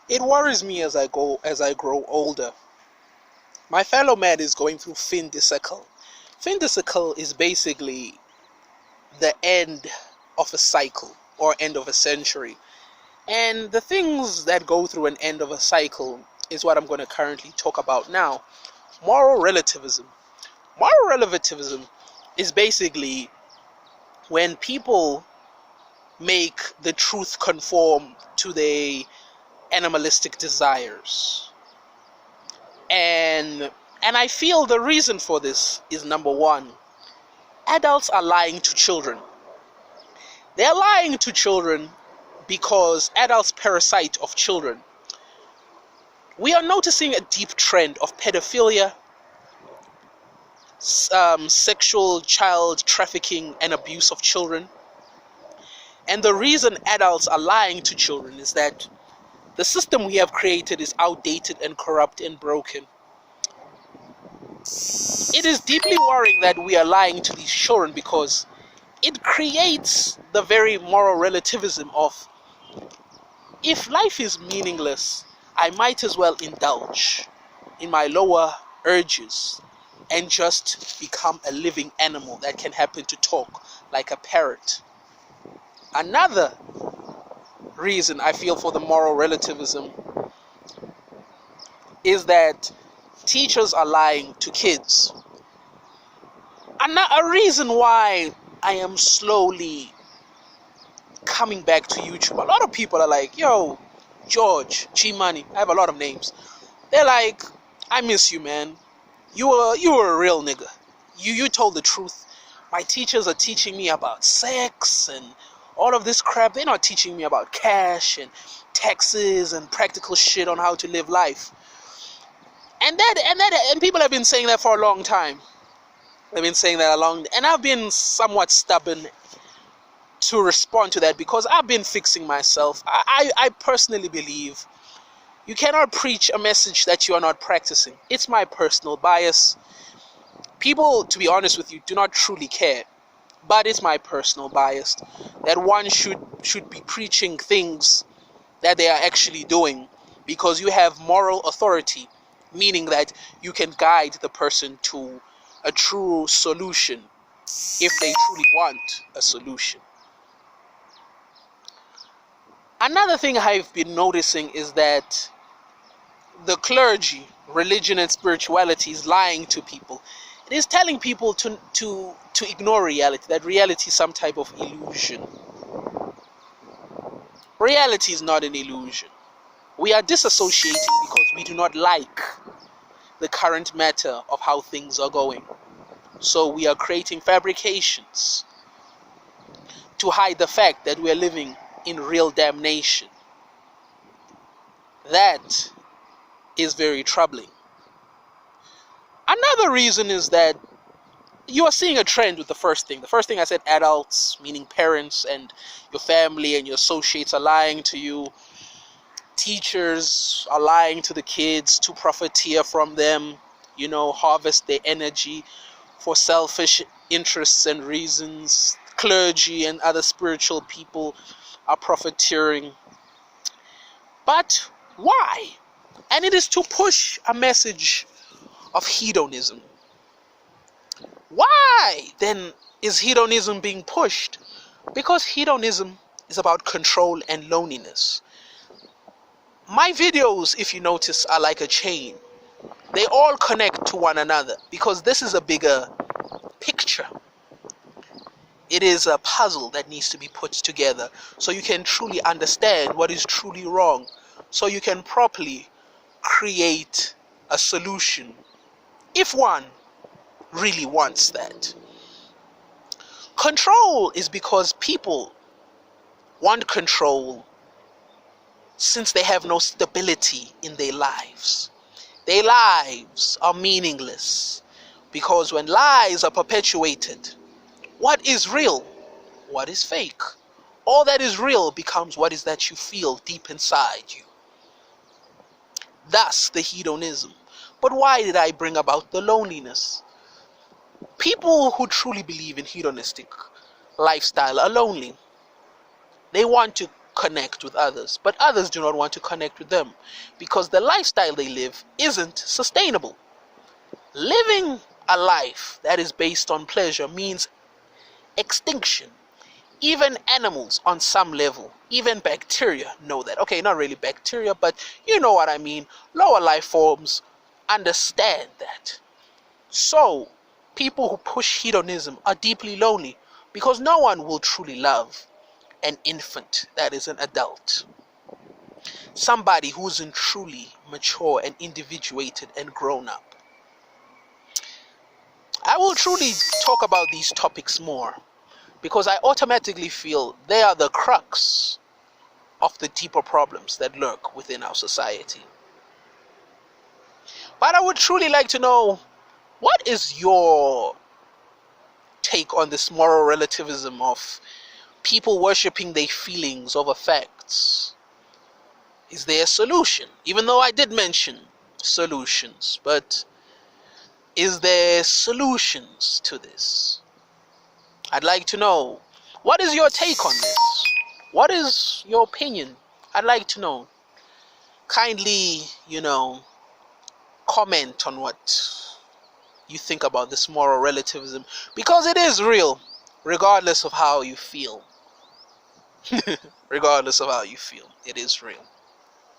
It worries me as I grow older. My fellow man is going through fin de siècle. Fin de siècle is basically the end of a cycle or end of a century. And the things that go through an end of a cycle is what I'm going to currently talk about now. Moral relativism. Moral relativism is basically when people make the truth conform to their animalistic desires. And I feel the reason for this is number one, adults are lying to children. They're lying to children because adults parasite of children. We are noticing a deep trend of pedophilia, sexual child trafficking and abuse of children. And the reason adults are lying to children is that the system we have created is outdated and corrupt and broken. It is deeply worrying that we are lying to these children because it creates the very moral relativism of, if life is meaningless, I might as well indulge in my lower urges and just become a living animal that can happen to talk like a parrot. Another reason I feel for the moral relativism is that teachers are lying to kids. A reason why I am slowly coming back to YouTube. A lot of people are like, yo, George, G-Money, I have a lot of names. They're like, I miss you, man. You were a real nigga. You told the truth. My teachers are teaching me about sex and all of this crap. They're not teaching me about cash and taxes and practical shit on how to live life. And people have been saying that for a long time. They've been saying that and I've been somewhat stubborn to respond to that because I've been fixing myself. I personally believe you cannot preach a message that you are not practicing. It's my personal bias. People, to be honest with you, do not truly care. But it's my personal bias that one should be preaching things that they are actually doing because you have moral authority, meaning that you can guide the person to a true solution if they truly want a solution. Another thing I've been noticing is that the clergy, religion and spirituality is lying to people. It is telling people to ignore reality, that reality is some type of illusion. Reality is not an illusion. We are disassociating because we do not like the current matter of how things are going. So we are creating fabrications to hide the fact that we are living in real damnation. That is very troubling. Another reason is that you are seeing a trend with the first thing. The first thing I said, adults, meaning parents and your family and your associates are lying to you. Teachers are lying to the kids to profiteer from them, harvest their energy for selfish interests and reasons. Clergy and other spiritual people are profiteering. But why? And it is to push a message of hedonism. Why then is hedonism being pushed? Because hedonism is about control and loneliness. My videos, if you notice, are like a chain. They all connect to one another because this is a bigger picture. It is a puzzle that needs to be put together so you can truly understand what is truly wrong, so you can properly create a solution if one really wants that. Control is because people want control since they have no stability in their lives. Their lives are meaningless because when lies are perpetuated, what is real? What is fake? All that is real becomes what is that you feel deep inside you. Thus the hedonism. But why did I bring about the loneliness? People who truly believe in hedonistic lifestyle are lonely. They want to connect with others, but others do not want to connect with them because the lifestyle they live isn't sustainable. Living a life that is based on pleasure means extinction. Even animals on some level, even bacteria know that. Okay, not really bacteria, but you know what I mean. Lower life forms understand that. So, people who push hedonism are deeply lonely because no one will truly love an infant that is an adult. Somebody who isn't truly mature and individuated and grown up. I will truly talk about these topics more because I automatically feel they are the crux of the deeper problems that lurk within our society. But I would truly like to know, what is your take on this moral relativism of people worshipping their feelings over facts? Is there a solution? Even though I did mention solutions, but is there solutions to this? I'd like to know, what is your take on this? What is your opinion? I'd like to know. Kindly, comment on what you think about this moral relativism, because it is real, regardless of how you feel. Regardless of how you feel, it is real.